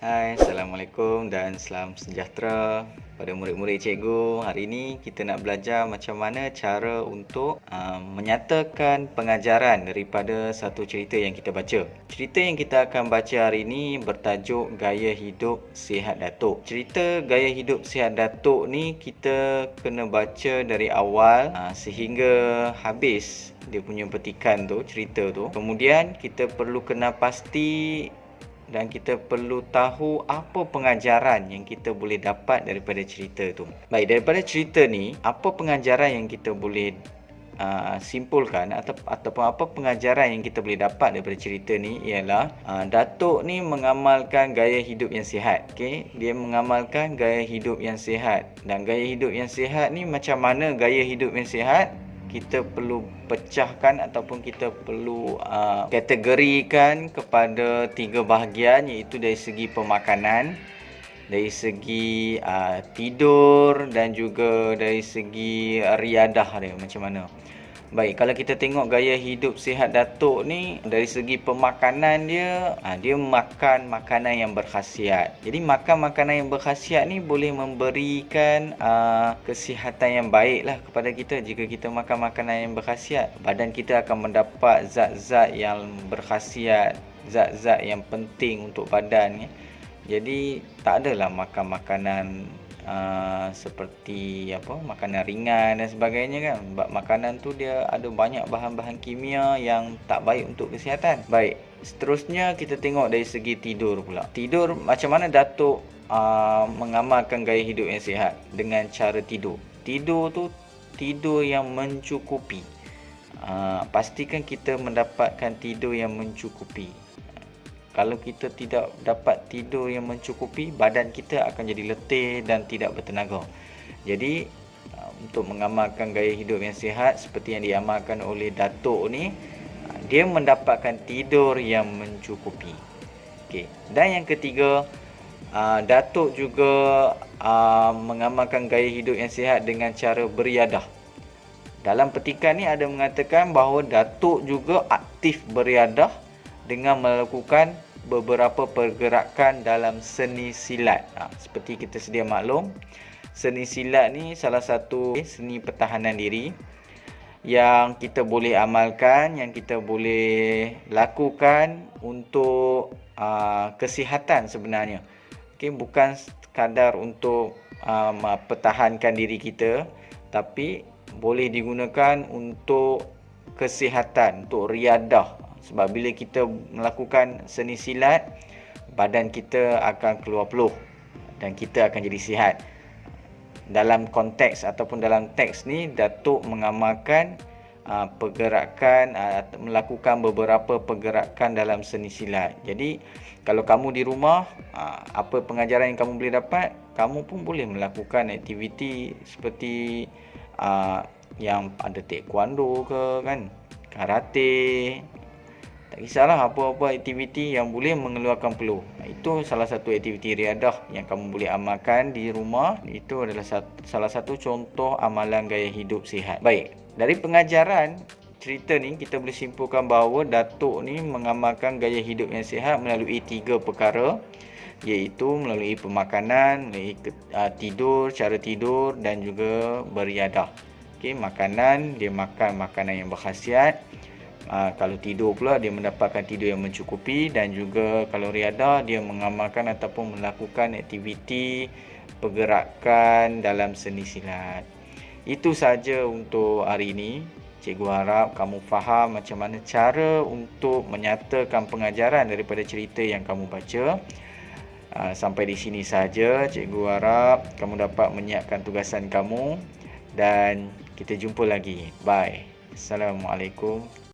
Hai, Assalamualaikum dan salam sejahtera pada murid-murid cikgu. Hari ini kita nak belajar macam mana cara untuk menyatakan pengajaran daripada satu cerita yang kita baca. Cerita yang kita akan baca hari ini bertajuk Gaya Hidup Sihat Datuk. Cerita Gaya Hidup Sihat Datuk ni kita kena baca dari awal sehingga habis dia punya petikan tu, cerita tu. Kemudian kita perlu kenal pasti dan kita perlu tahu apa pengajaran yang kita boleh dapat daripada cerita tu. Baik, daripada cerita ni, apa pengajaran yang kita boleh simpulkan ataupun apa pengajaran yang kita boleh dapat daripada cerita ni ialah Datuk ni mengamalkan gaya hidup yang sihat. Okey, dia mengamalkan gaya hidup yang sihat. Dan gaya hidup yang sihat ni macam mana gaya hidup yang sihat? Kita perlu pecahkan ataupun kita perlu kategorikan kepada 3 bahagian, iaitu dari segi pemakanan, dari segi tidur dan juga dari segi riadah dia macam mana. Baik, kalau kita tengok gaya hidup sihat Datuk ni, dari segi pemakanan dia, dia makan makanan yang berkhasiat. Jadi makan makanan yang berkhasiat ni boleh memberikan kesihatan yang baik lah kepada kita. Jika kita makan makanan yang berkhasiat, badan kita akan mendapat zat-zat yang berkhasiat, zat-zat yang penting untuk badan. Jadi tak adalah makan makanan seperti makanan ringan dan sebagainya kan. Sebab makanan tu dia ada banyak bahan-bahan kimia yang tak baik untuk kesihatan. Baik, seterusnya kita tengok dari segi tidur pula. Tidur, macam mana Datuk mengamalkan gaya hidup yang sihat dengan cara tidur. Tidur tu tidur yang mencukupi. Pastikan kita mendapatkan tidur yang mencukupi. Kalau kita tidak dapat tidur yang mencukupi, badan kita akan jadi letih dan tidak bertenaga. Jadi, untuk mengamalkan gaya hidup yang sihat seperti yang diamalkan oleh Datuk ni, dia mendapatkan tidur yang mencukupi. Okey. Dan yang ketiga, Datuk juga mengamalkan gaya hidup yang sihat dengan cara beriadah. Dalam petikan ni ada mengatakan bahawa Datuk juga aktif beriadah dengan melakukan beberapa pergerakan dalam seni silat. Seperti kita sedia maklum, seni silat ni salah satu seni pertahanan diri yang kita boleh amalkan, yang kita boleh lakukan untuk kesihatan sebenarnya. Okay, bukan sekadar untuk pertahankan diri kita, tapi boleh digunakan untuk kesihatan, untuk riadah. Sebab bila kita melakukan seni silat, badan kita akan keluar peluh dan kita akan jadi sihat. Dalam konteks ataupun dalam teks ni, Datuk mengamalkan pergerakan, melakukan beberapa pergerakan dalam seni silat. Jadi, kalau kamu di rumah, apa pengajaran yang kamu boleh dapat, kamu pun boleh melakukan aktiviti seperti yang ada taekwondo ke kan, karate. Tak kisahlah apa-apa aktiviti yang boleh mengeluarkan peluh. Itu salah satu aktiviti riadah yang kamu boleh amalkan di rumah. Itu adalah salah satu contoh amalan gaya hidup sihat. Baik, dari pengajaran cerita ni kita boleh simpulkan bahawa Datuk ni mengamalkan gaya hidup yang sihat melalui 3 perkara, iaitu melalui pemakanan, melalui tidur, cara tidur dan juga beriadah. Okey, makanan, dia makan makanan yang berkhasiat. Kalau tidur pula, dia mendapatkan tidur yang mencukupi. Dan juga kalau riadah, dia mengamalkan ataupun melakukan aktiviti pergerakan dalam seni silat. Itu saja untuk hari ini. Cikgu harap kamu faham macam mana cara untuk menyatakan pengajaran daripada cerita yang kamu baca. Sampai di sini saja. Cikgu harap kamu dapat menyiapkan tugasan kamu. Dan kita jumpa lagi. Bye. Assalamualaikum.